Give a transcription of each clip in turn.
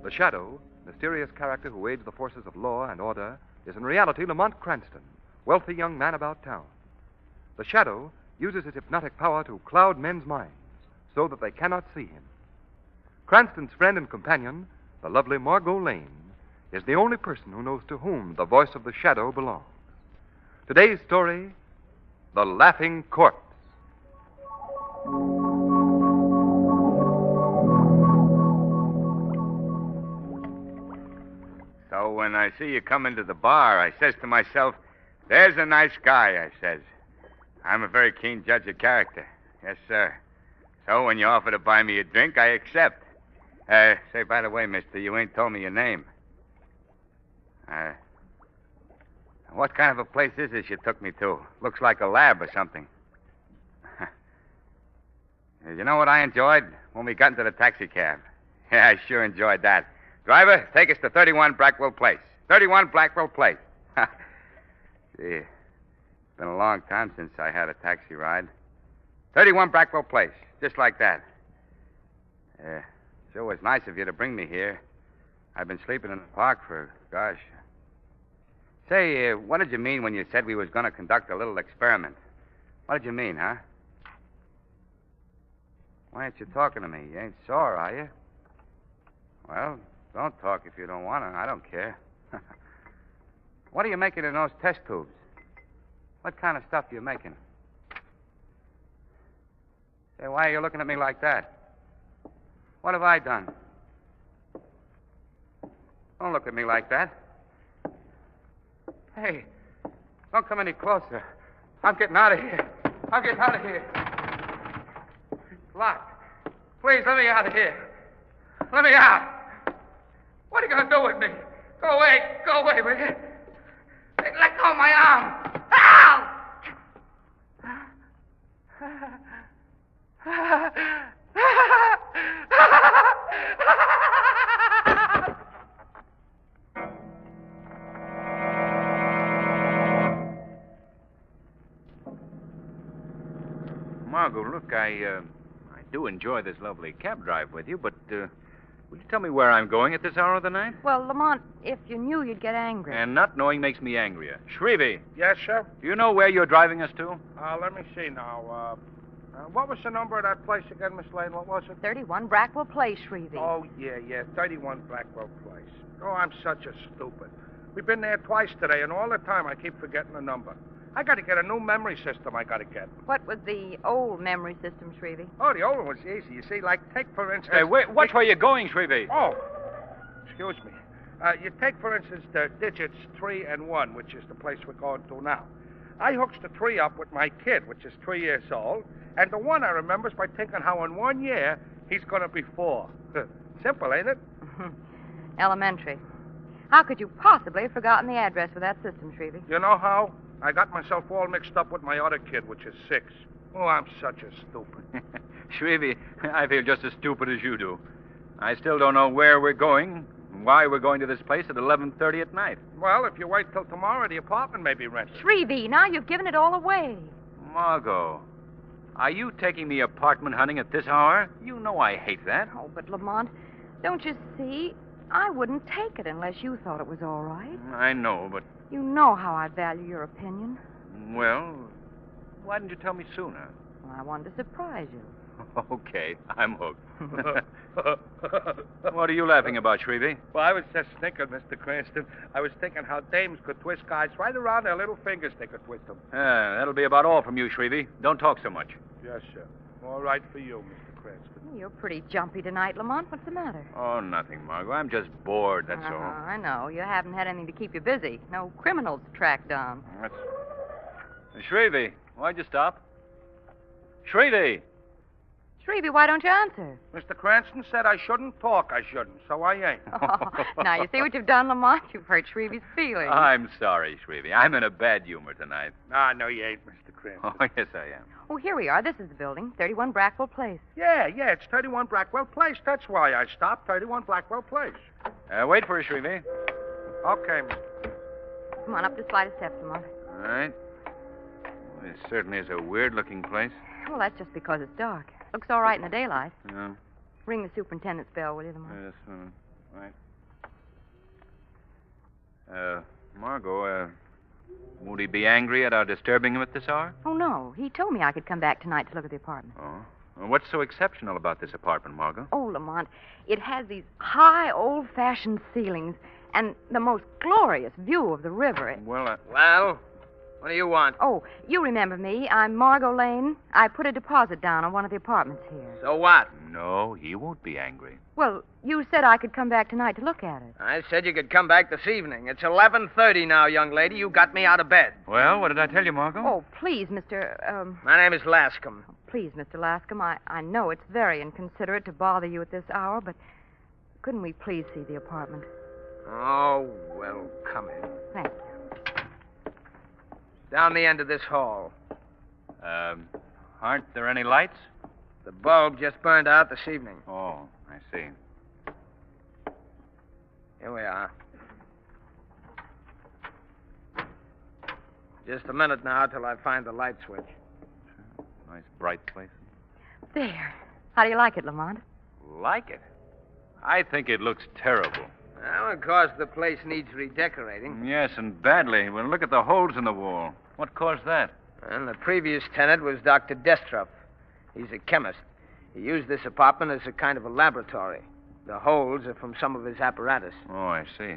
The Shadow, mysterious character who aids the forces of law and order, is in reality Lamont Cranston, wealthy young man about town. The Shadow uses his hypnotic power to cloud men's minds so that they cannot see him. Cranston's friend and companion, the lovely Margot Lane, is the only person who knows to whom the voice of the Shadow belongs. Today's story, The Laughing Corpse. So when I see you come into the bar, I says to myself, there's a nice guy, I says. I'm a very keen judge of character. Yes, sir. So when you offer to buy me a drink, I accept. Say, by the way, mister, you ain't told me your name. What kind of a place is this you took me to? Looks like a lab or something. You know what I enjoyed? When we got into the taxi cab. Yeah, I sure enjoyed that. Driver, take us to 31 Blackwell Place. 31 Blackwell Place. Gee, it's been a long time since I had a taxi ride. 31 Blackwell Place, just like that. Sure was nice of you to bring me here. I've been sleeping in the park for, gosh. Say, what did you mean when you said we was going to conduct a little experiment? What did you mean, huh? Why ain't you talking to me? You ain't sore, are you? Well, don't talk if you don't want to. I don't care. What are you making in those test tubes? What kind of stuff are you making? Say, why are you looking at me like that? What have I done? Don't look at me like that. Hey, don't come any closer. I'm getting out of here. I'm getting out of here. It's locked. Please, let me out of here. Let me out. What are you going to do with me? Go away, will you? Hey, let go of my arm. Ow! Margot, look, I do enjoy this lovely cab drive with you, but would you tell me where I'm going at this hour of the night? Well, Lamont, if you knew, you'd get angry. And not knowing makes me angrier. Shrevey, Yes, sir? do you know where you're driving us to? Let me see now. What was the number of that place again, Miss Lane? What was it? 31 Brackwell Place, Shrevey. Oh, yeah, 31 Blackwell Place. Oh, I'm such a stupid. We've been there twice today, and all the time I keep forgetting the number. I got to get a new memory system I got to get. What was the old memory system, Shrevey? Oh, the old one was easy. You see, like, take, for instance... Hey, watch where you're going, Shrevey. Oh, excuse me. You take, for instance, the digits 3 and 1, which is the place we're going to now. I hooks the 3 up with my kid, which is 3 years old, and the 1 I remember is by thinking how in 1 year he's going to be 4. Simple, ain't it? Elementary. How could you possibly have forgotten the address for that system, Shrevey? You know how? I got myself all mixed up with my other kid, which is 6. Oh, I'm such a stupid. Shrevey, I feel just as stupid as you do. I still don't know where we're going, why we're going to this place at 11:30 at night. Well, if you wait till tomorrow, the apartment may be rented. Shrevey, now you've given it all away. Margot, are you taking me apartment hunting at this hour? You know I hate that. Oh, but Lamont, don't you see? I wouldn't take it unless you thought it was all right. I know, but... You know how I value your opinion. Well, why didn't you tell me sooner? Well, I wanted to surprise you. Okay, I'm hooked. What are you laughing about, Shrevey? Well, I was just thinking, Mr. Cranston. I was thinking how dames could twist guys right around their little fingers. They could twist them. That'll be about all from you, Shrevey. Don't talk so much. Yes, sir. All right for you, Mr. Cranston. You're pretty jumpy tonight, Lamont. What's the matter? Oh, nothing, Margot. I'm just bored, that's all. I know. You haven't had anything to keep you busy. No criminals to track down. That's... Shrevey, why'd you stop? Shrevey! Shrevey, why don't you answer? Mr. Cranston said I shouldn't talk, so I ain't. Now, you see what you've done, Lamont? You've hurt Shrevey's feelings. I'm sorry, Shrevey. I'm in a bad humor tonight. No, you ain't, Mr. Cranston. Oh, yes, I am. Oh, here we are. This is the building, 31 Brackwell Place. Yeah, it's 31 Blackwell Place. That's why I stopped, 31 Blackwell Place. Wait for us, Shrevey. Okay, Mr. Come on, up this flight of steps, Lamont. All right. Well, this certainly is a weird-looking place. Well, that's just because it's dark. Looks all right in the daylight. Yeah. Ring the superintendent's bell, will you, Lamont? Yes, Right. Margot, won't he be angry at our disturbing him at this hour? Oh, no. He told me I could come back tonight to look at the apartment. Oh. Well, what's so exceptional about this apartment, Margot? Oh, Lamont, it has these high, old-fashioned ceilings and the most glorious view of the river. Well, Well, what do you want? Oh, you remember me. I'm Margot Lane. I put a deposit down on one of the apartments here. So what? no, he won't be angry. Well, you said I could come back tonight to look at it. I said you could come back this evening. It's 11:30 now, young lady. You got me out of bed. Well, what did I tell you, Margot? Oh, please, Mr. My name is Lascom. Please, Mr. Lascom, I know it's very inconsiderate to bother you at this hour, but couldn't we please see the apartment? Oh, well, come in. Thank you. Down the end of this hall. Aren't there any lights? The bulb just burned out this evening. Oh, I see. Here we are. Just a minute now till I find the light switch. Nice bright place. There. How do you like it, Lamont? Like it? I think it looks terrible. Well, of course, the place needs redecorating. Yes, and badly. Well, look at the holes in the wall. What caused that? And the previous tenant was Dr. Destroff. He's a chemist. He used this apartment as a kind of a laboratory. The holes are from some of his apparatus. Oh, I see.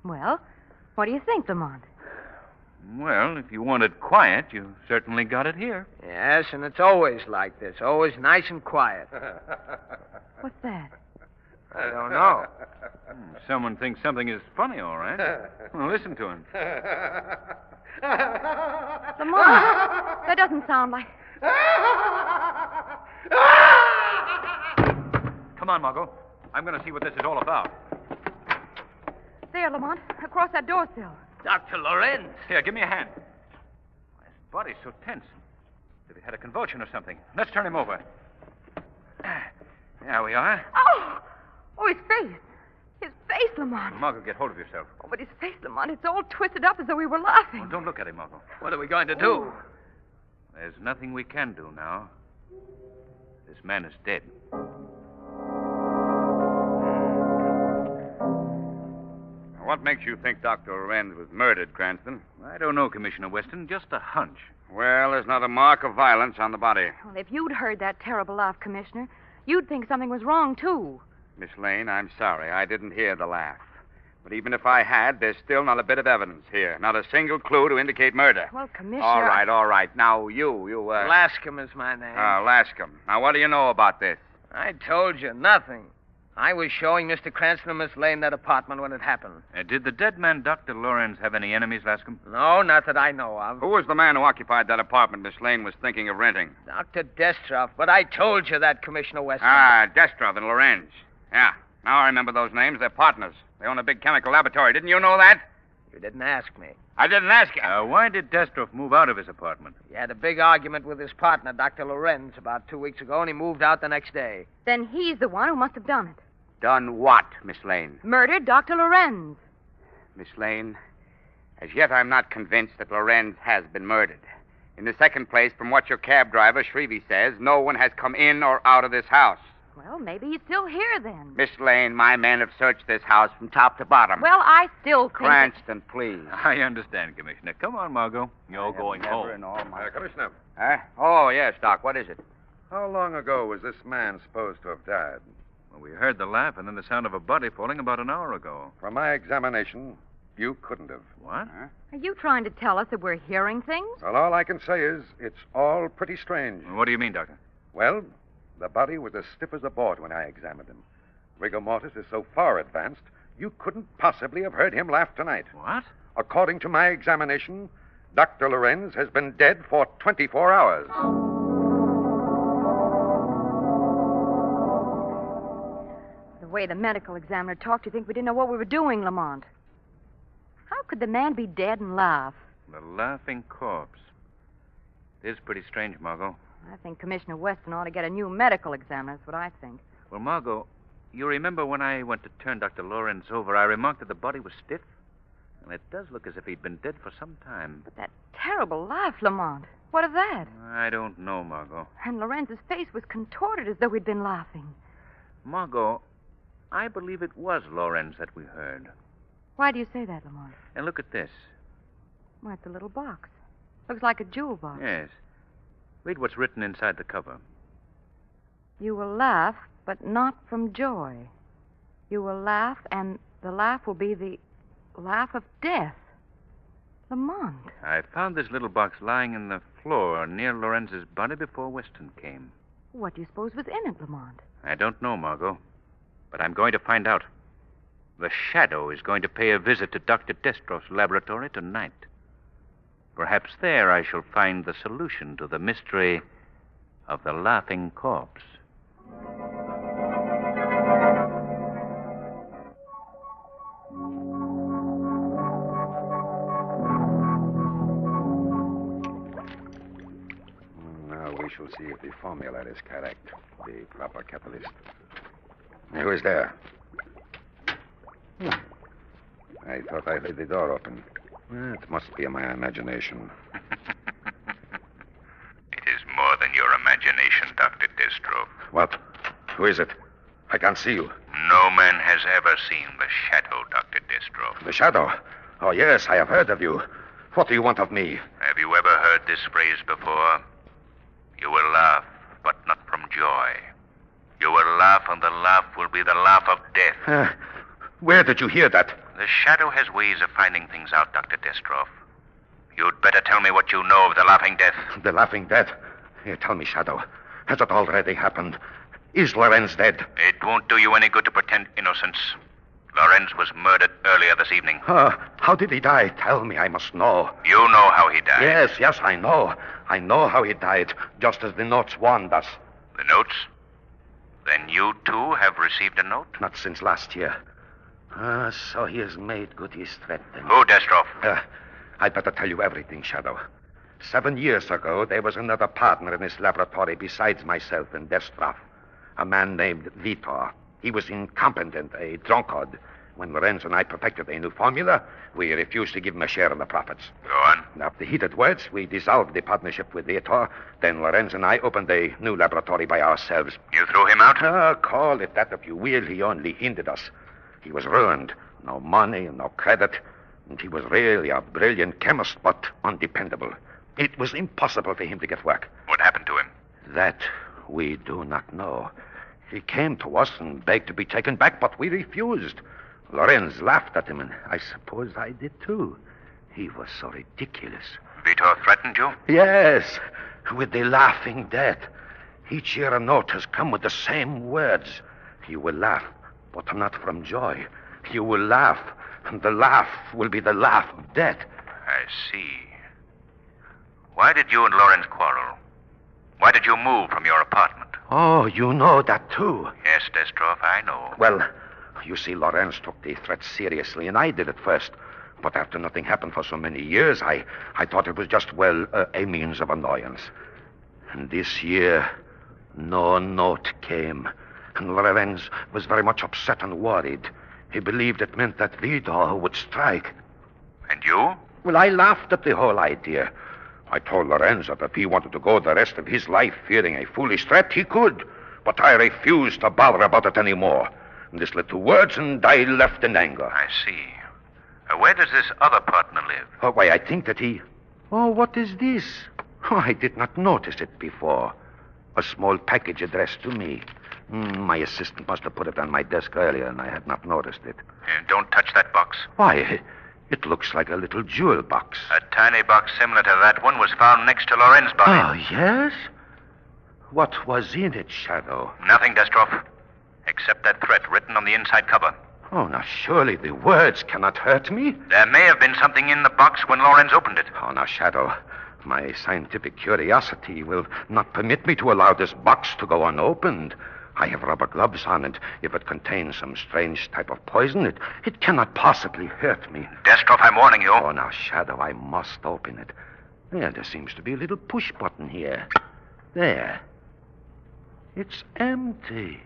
Well, what do you think, Lamont? Well, if you wanted quiet, you certainly got it here. Yes, and it's always like this. Always nice and quiet. What's that? I don't know. Someone thinks something is funny, all right. Well, listen to him. Lamont, that doesn't sound like... Come on, Margot. I'm going to see what this is all about. There, Lamont, across that door sill. Dr. Lorenz. Here, give me a hand. His body's so tense. As if he had a convulsion or something. Let's turn him over. There we are. Oh! Oh, his face. His face, Lamont. Margot, get hold of yourself. Oh, but his face, Lamont, it's all twisted up as though we were laughing. Oh, don't look at him, Margot. What are we going to do? There's nothing we can do now. This man is dead. What makes you think Dr. Lorenz was murdered, Cranston? I don't know, Commissioner Weston. Just a hunch. Well, there's not a mark of violence on the body. Well, if you'd heard that terrible laugh, Commissioner, you'd think something was wrong, too. Miss Lane, I'm sorry. I didn't hear the laugh. But even if I had, there's still not a bit of evidence here. Not a single clue to indicate murder. Well, Commissioner... All right. Now, you, Lascom is my name. Lascom. Now, what do you know about this? I told you nothing. I was showing Mr. Cranston and Miss Lane that apartment when it happened. Did the dead man, Dr. Lorenz, have any enemies, Lascom? No, not that I know of. Who was the man who occupied that apartment Miss Lane was thinking of renting? Dr. Destroff, but I told you that, Commissioner Weston. Destroff and Lorenz. Yeah, now I remember those names. They're partners. They own a big chemical laboratory. Didn't you know that? You didn't ask me. I didn't ask you. Why did Destroff move out of his apartment? He had a big argument with his partner, Dr. Lorenz, about 2 weeks ago, and he moved out the next day. Then he's the one who must have done it. Done what, Miss Lane? Murdered Dr. Lorenz. Miss Lane, as yet I'm not convinced that Lorenz has been murdered. In the second place, from what your cab driver, Shrevey, says, no one has come in or out of this house. Well, maybe he's still here then. Miss Lane, my men have searched this house from top to bottom. Well, I still think... Cranston, please. I understand, Commissioner. Come on, Margot. You're going home. Commissioner, Huh? Oh, yes, Doc. What is it? how long ago was this man supposed to have died? Well, we heard the laugh and then the sound of a body falling about an hour ago. From my examination, you couldn't have. What? Are you trying to tell us that we're hearing things? Well, all I can say is it's all pretty strange. What do you mean, Doctor? Well, the body was as stiff as a board when I examined him. Rigor mortis is so far advanced, you couldn't possibly have heard him laugh tonight. What? According to my examination, Dr. Lorenz has been dead for 24 hours. The way the medical examiner talked, you think we didn't know what we were doing, Lamont. How could the man be dead and laugh? The laughing corpse. It is pretty strange, Margot. I think Commissioner Weston ought to get a new medical examiner. That's what I think. Well, Margot, you remember when I went to turn Dr. Lorenz over, I remarked that the body was stiff? And it does look as if he'd been dead for some time. But that terrible laugh, Lamont. What of that? I don't know, Margot. And Lorenz's face was contorted as though he'd been laughing. Margot, I believe it was Lorenz that we heard. Why do you say that, Lamont? And look at this. Why, it's a little box. Looks like a jewel box. Yes. Read what's written inside the cover. You will laugh, but not from joy. You will laugh, and the laugh will be the laugh of death. Lamont. I found this little box lying in the floor near Lorenz's body before Weston came. What do you suppose was in it, Lamont? I don't know, Margot. But I'm going to find out. The Shadow is going to pay a visit to Dr. Destroff's laboratory tonight. Perhaps there I shall find the solution to the mystery of the laughing corpse. Now we shall see if the formula is correct. The proper catalyst. Who is there? I thought I heard the door open. It must be my imagination. It is more than your imagination, Dr. Destroff. What? Who is it? I can't see you. No man has ever seen the Shadow, Dr. Destroff. The Shadow? Oh, yes, I have heard of you. What do you want of me? Have you ever heard this phrase before? You will laugh, but not from joy. You will laugh, and the laugh will be the laugh of death. Where did you hear that? The Shadow has ways of finding things out, Dr. Destroff. You'd better tell me what you know of the Laughing Death. The Laughing Death? Here, tell me, Shadow. Has it already happened? Is Lorenz dead? It won't do you any good to pretend innocence. Lorenz was murdered earlier this evening. How did he die? Tell me, I must know. You know how he died. Yes, I know. I know how he died, just as the notes warned us. The notes? Then you, too, have received a note? Not since last year. So he has made good his threat, then. Who, Destroff? I'd better tell you everything, Shadow. 7 years ago, there was another partner in this laboratory besides myself and Destroff. A man named Vitor. He was incompetent, a drunkard. When Lorenz and I perfected a new formula, we refused to give him a share in the profits. Go on. After heated words, we dissolved the partnership with Vitor. Then Lorenz and I opened a new laboratory by ourselves. You threw him out? Call it that if you will. He only hindered us. He was ruined. No money, no credit. And he was really a brilliant chemist, but undependable. It was impossible for him to get work. What happened to him? That we do not know. He came to us and begged to be taken back, but we refused. Lorenz laughed at him, and I suppose I did too. He was so ridiculous. Vitor threatened you? Yes, with the Laughing Death. Each year a note has come with the same words. You will laugh, but not from joy. You will laugh, and the laugh will be the laugh of death. I see. Why did you and Lorenz quarrel? Why did you move from your apartment? Oh, you know that too. Yes, Destroff, I know. Well, you see, Lorenz took the threat seriously, and I did at first. But after nothing happened for so many years, I thought it was just, a means of annoyance. And this year, no note came. And Lorenz was very much upset and worried. He believed it meant that Vitor would strike. And you? Well, I laughed at the whole idea. I told Lorenz that if he wanted to go the rest of his life fearing a foolish threat, he could. But I refused to bother about it anymore. And this led to words, and I left in anger. I see. Where does this other partner live? Oh, why, I think that he... Oh, what is this? Oh, I did not notice it before. A small package addressed to me. My assistant must have put it on my desk earlier, and I had not noticed it. Don't touch that box. Why, it looks like a little jewel box. A tiny box similar to that one was found next to Lorenz's body. Oh, yes? What was in it, Shadow? Nothing, Destroff, except that threat written on the inside cover. Oh, now, surely the words cannot hurt me. There may have been something in the box when Lorenz opened it. Oh, now, Shadow, my scientific curiosity will not permit me to allow this box to go unopened. I have rubber gloves on, and if it contains some strange type of poison, it cannot possibly hurt me. Destroff, I'm warning you. Oh, now, Shadow, I must open it. Yeah, there seems to be a little push button here. There. It's empty.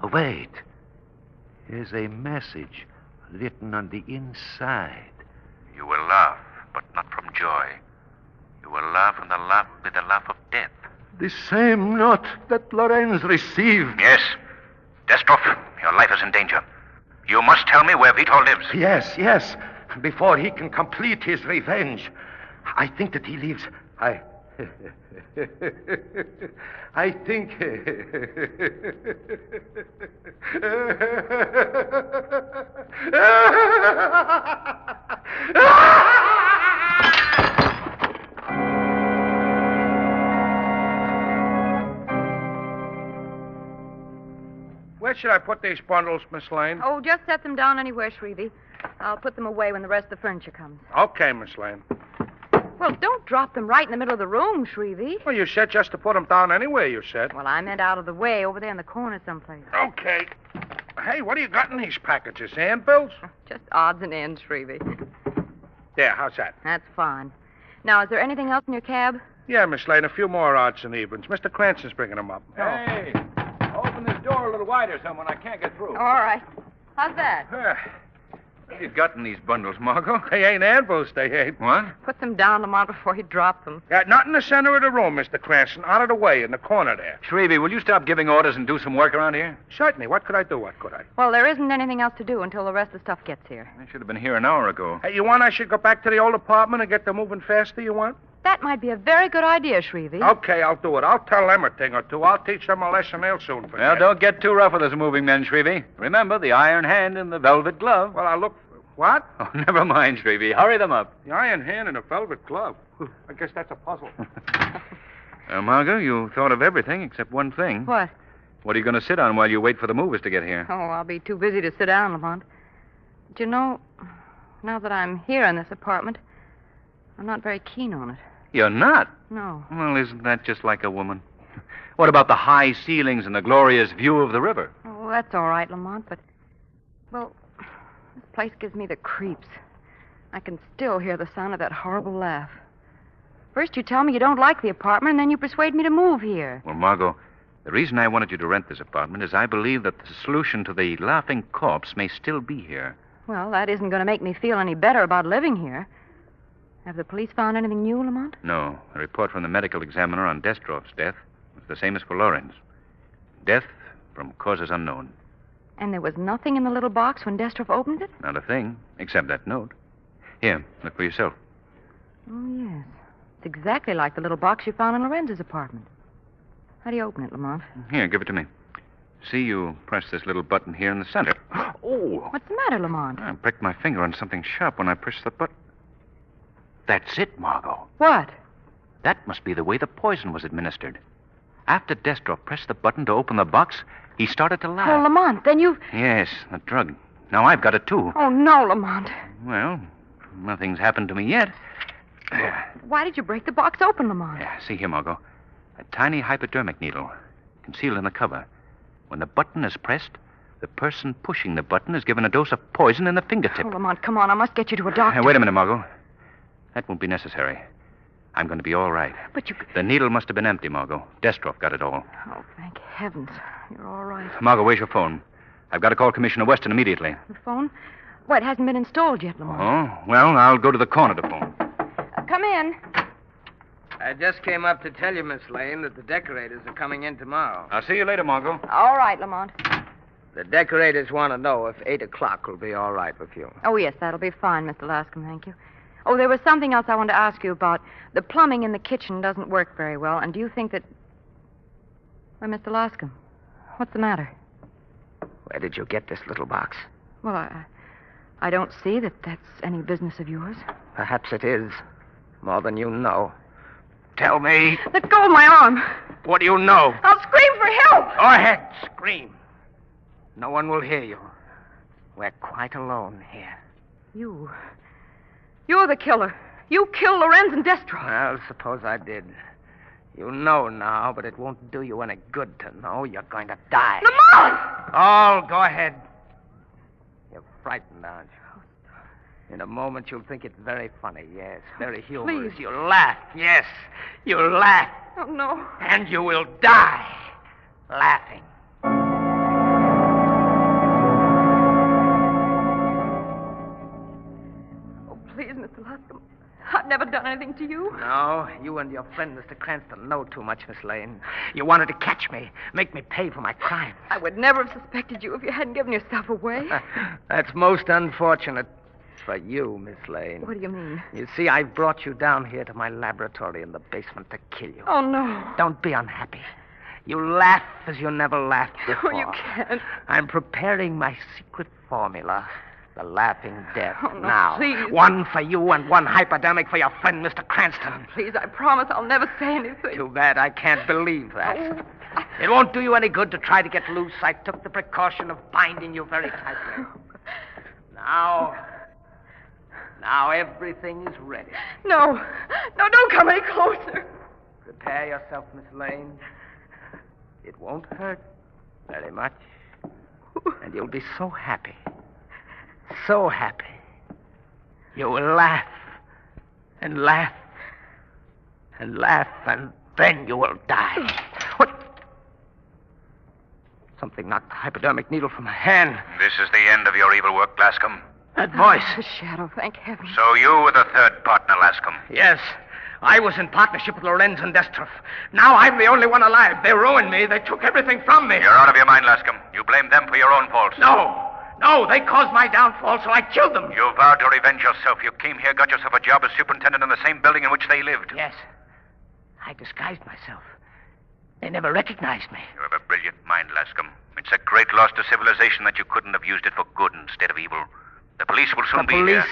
Oh, wait. Here's a message written on the inside. You will laugh, but not from joy. You will laugh, and the laugh will be the laugh of death. The same note that Lorenz received. Yes. Destroff, Your life is in danger. You must tell me where Vitor lives. Yes, yes. Before he can complete his revenge. I think that he lives. I think. Where should I put these bundles, Miss Lane? Oh, just set them down anywhere, Shrevey. I'll put them away when the rest of the furniture comes. Okay, Miss Lane. Well, don't drop them right in the middle of the room, Shrevey. Well, you said just to put them down anywhere, you said. Well, I meant out of the way, over there in the corner someplace. Okay. Hey, what do you got in these packages? Handbills? Just odds and ends, Shrevey. There, how's that? That's fine. Now, is there anything else in your cab? Yeah, Miss Lane, a few more odds and evens. Mr. Cranston's bringing them up. Hey, open this door a little wider, someone. I can't get through. All right. How's that? What have you got in these bundles, Margot? They ain't anvils, they ain't. What? Put them down, Lamont, before you drop them. Yeah, not in the center of the room, Mr. Cranston. Out of the way, in the corner there. Shrevey, will you stop giving orders and do some work around here? Certainly. What could I do? What could I? Well, there isn't anything else to do until the rest of the stuff gets here. I should have been here an hour ago. Hey, you want I should go back to the old apartment and get them moving faster, you want? That might be a very good idea, Shrevey. Okay, I'll do it. I'll tell them a thing or two. I'll teach them a lesson they'll soon forget. Well, don't get too rough with us moving men, Shrevey. Remember the iron hand and the velvet glove. Well, I'll look... What? Oh, never mind, Shrevey. Hurry them up. The iron hand and a velvet glove. I guess that's a puzzle. Margot, you thought of everything except one thing. What? What are you going to sit on while you wait for the movers to get here? Oh, I'll be too busy to sit down, Lamont. But you know, now that I'm here in this apartment, I'm not very keen on it. You're not? No. Well, isn't that just like a woman? What about the high ceilings and the glorious view of the river? Oh, that's all right, Lamont, but... Well, this place gives me the creeps. I can still hear the sound of that horrible laugh. First you tell me you don't like the apartment, and then you persuade me to move here. Well, Margot, the reason I wanted you to rent this apartment is I believe that the solution to the laughing corpse may still be here. Well, that isn't going to make me feel any better about living here. Have the police found anything new, Lamont? No. A report from the medical examiner on Destrov's death was the same as for Lorenz. Death from causes unknown. And there was nothing in the little box when Destrov opened it? Not a thing, except that note. Here, look for yourself. Oh, yes. It's exactly like the little box you found in Lorenz's apartment. How do you open it, Lamont? Here, give it to me. See, you press this little button here in the center. Oh! What's the matter, Lamont? I pricked my finger on something sharp when I pushed the button. That's it, Margot. What? That must be the way the poison was administered. After Destrov pressed the button to open the box, he started to laugh. Oh, Lamont, then you've... Yes, the drug. Now I've got it, too. Oh, no, Lamont. Well, nothing's happened to me yet. Why did you break the box open, Lamont? Yeah, see here, Margot. A tiny hypodermic needle concealed in the cover. When the button is pressed, the person pushing the button is given a dose of poison in the fingertip. Oh, Lamont, come on. I must get you to a doctor. Wait a minute, Margot. That won't be necessary. I'm going to be all right. But you... The needle must have been empty, Margot. Destrov got it all. Oh, thank heavens. You're all right. Margot, where's your phone? I've got to call Commissioner Weston immediately. The phone? Why, it hasn't been installed yet, Lamont. Oh, well, I'll go to the corner to phone. Come in. I just came up to tell you, Miss Lane, that the decorators are coming in tomorrow. I'll see you later, Margot. All right, Lamont. The decorators want to know if 8 o'clock will be all right with you. Oh, yes, that'll be fine, Mr. Lascom, thank you. Oh, there was something else I wanted to ask you about. The plumbing in the kitchen doesn't work very well, and do you think that... Why, Mr. Lascom, what's the matter? Where did you get this little box? Well, I don't see that that's any business of yours. Perhaps it is. More than you know. Tell me. Let go of my arm. What do you know? I'll scream for help. Go ahead, scream. No one will hear you. We're quite alone here. You're the killer. You killed Lorenz and Destrov. Well, suppose I did. You know now, but it won't do you any good to know. You're going to die. Lamont! Oh, go ahead. You're frightened, aren't you? In a moment, you'll think it's very funny, yes. Very humorous. Please. You'll laugh, yes. You'll laugh. Oh, no. And you will die laughing. Oh, please, Mr. Lascom. I've never done anything anything to you? No, you and your friend, Mr. Cranston, know too much, Miss Lane. You wanted to catch me, make me pay for my crime. I would never have suspected you if you hadn't given yourself away. That's most unfortunate for you, Miss Lane. What do you mean? You see, I brought you down here to my laboratory in the basement to kill you. Oh, no. Don't be unhappy. You laugh as you never laughed before. Oh, you can't. I'm preparing my secret formula. The laughing death. Oh, no, now, please. one for you and one hypodermic for your friend, Mr. Cranston. Please, I promise I'll never say anything. Too bad I can't believe that. Oh. It won't do you any good to try to get loose. I took the precaution of binding you very tightly. Now everything is ready. No. No, don't come any closer. Prepare yourself, Miss Lane. It won't hurt very much. And you'll be so happy. So happy. You will laugh and laugh and laugh, and then you will die. What? Something knocked the hypodermic needle from my hand. This is the end of your evil work, Lascom. That voice. The shadow, thank heaven. So you were the third partner, Lascom. Yes. I was in partnership with Lorenz and Destroff. Now I'm the only one alive. They ruined me. They took everything from me. You're out of your mind, Lascom. You blame them for your own faults. No, they caused my downfall, so I killed them. You vowed to revenge yourself. You came here, got yourself a job as superintendent in the same building in which they lived. Yes. I disguised myself. They never recognized me. You have a brilliant mind, Lascom. It's a great loss to civilization that you couldn't have used it for good instead of evil. The police will soon The be here. police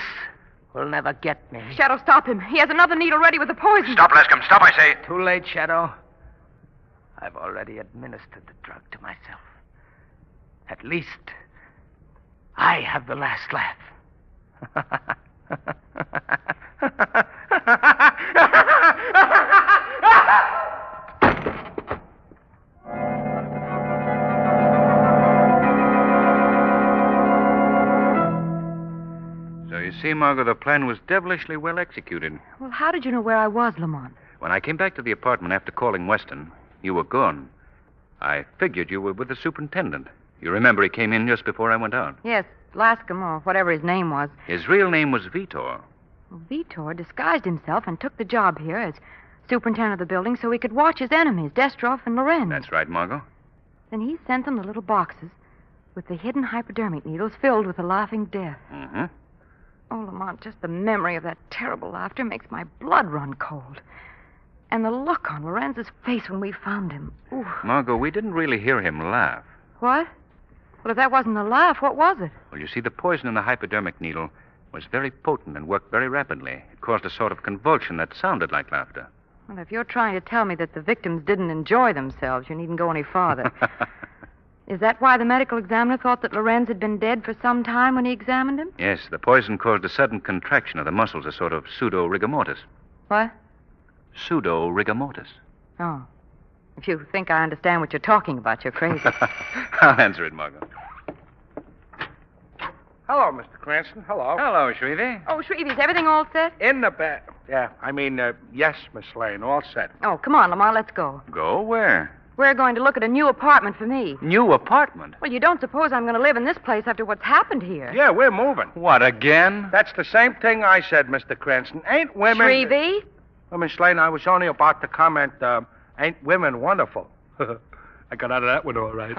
will never get me. Shadow, stop him. He has another needle ready with the poison. Stop, Lascom. Stop, I say. Too late, Shadow. I've already administered the drug to myself. At least, I have the last laugh. So you see, Margot, the plan was devilishly well executed. Well, how did you know where I was, Lamont? When I came back to the apartment after calling Weston, you were gone. I figured you were with the superintendent. You remember he came in just before I went out. Yes, Lascom, or whatever his name was. His real name was Vitor. Well, Vitor disguised himself and took the job here as superintendent of the building so he could watch his enemies, Destroff and Lorenz. That's right, Margot. Then he sent them the little boxes with the hidden hypodermic needles filled with the laughing death. Mm-hmm. Oh, Lamont, just the memory of that terrible laughter makes my blood run cold. And the look on Lorenz's face when we found him. Ooh. Margot, we didn't really hear him laugh. What? Well, if that wasn't a laugh, what was it? Well, you see, the poison in the hypodermic needle was very potent and worked very rapidly. It caused a sort of convulsion that sounded like laughter. Well, if you're trying to tell me that the victims didn't enjoy themselves, you needn't go any farther. Is that why the medical examiner thought that Lorenz had been dead for some time when he examined him? Yes, the poison caused a sudden contraction of the muscles, a sort of pseudo-rigor mortis. What? Pseudo-rigor mortis. Oh. If you think I understand what you're talking about, you're crazy. I'll answer it, Margot. Hello, Mr. Cranston. Hello. Hello, Shrevey. Oh, Shrevey, is everything all set? In the bed. Yeah, yes, Miss Lane, all set. Oh, come on, Lamont, let's go. Go where? We're going to look at a new apartment for me. New apartment? Well, you don't suppose I'm going to live in this place after what's happened here? Yeah, we're moving. What, again? That's the same thing I said, Mr. Cranston. Ain't women... Shrevey? Well, Miss Lane, I was only about to comment, ain't women wonderful? I got out of that one all right.